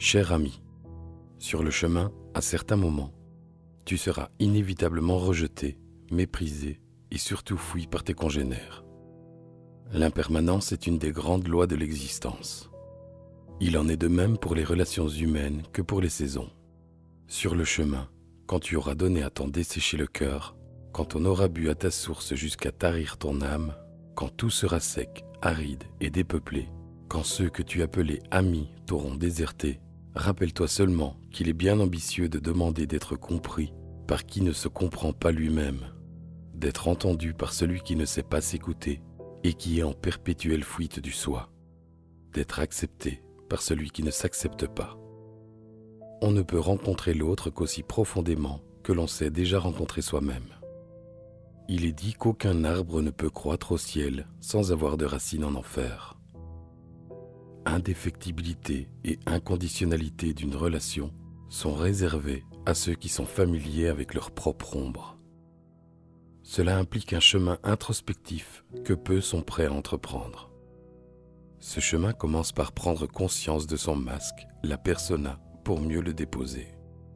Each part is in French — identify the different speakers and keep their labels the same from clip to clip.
Speaker 1: Cher ami, sur le chemin, à certains moments, tu seras inévitablement rejeté, méprisé et surtout fui par tes congénères. L'impermanence est une des grandes lois de l'existence. Il en est de même pour les relations humaines que pour les saisons. Sur le chemin, quand tu auras donné à t'en dessécher le cœur, quand on aura bu à ta source jusqu'à tarir ton âme, quand tout sera sec, aride et dépeuplé, quand ceux que tu appelais amis t'auront déserté, rappelle-toi seulement qu'il est bien ambitieux de demander d'être compris par qui ne se comprend pas lui-même, d'être entendu par celui qui ne sait pas s'écouter et qui est en perpétuelle fuite du soi, d'être accepté par celui qui ne s'accepte pas. On ne peut rencontrer l'autre qu'aussi profondément que l'on s'est déjà rencontré soi-même. Il est dit qu'aucun arbre ne peut croître au ciel sans avoir de racines en enfer. Indéfectibilité et inconditionnalité d'une relation sont réservées à ceux qui sont familiers avec leur propre ombre. Cela implique un chemin introspectif que peu sont prêts à entreprendre. Ce chemin commence par prendre conscience de son masque, la persona, pour mieux le déposer,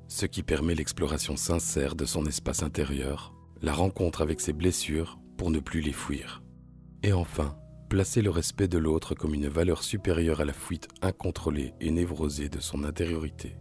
Speaker 1: ce qui permet l'exploration sincère de son espace intérieur, la rencontre avec ses blessures pour ne plus les fuir. Et enfin, placer le respect de l'autre comme une valeur supérieure à la fuite incontrôlée et névrosée de son intériorité.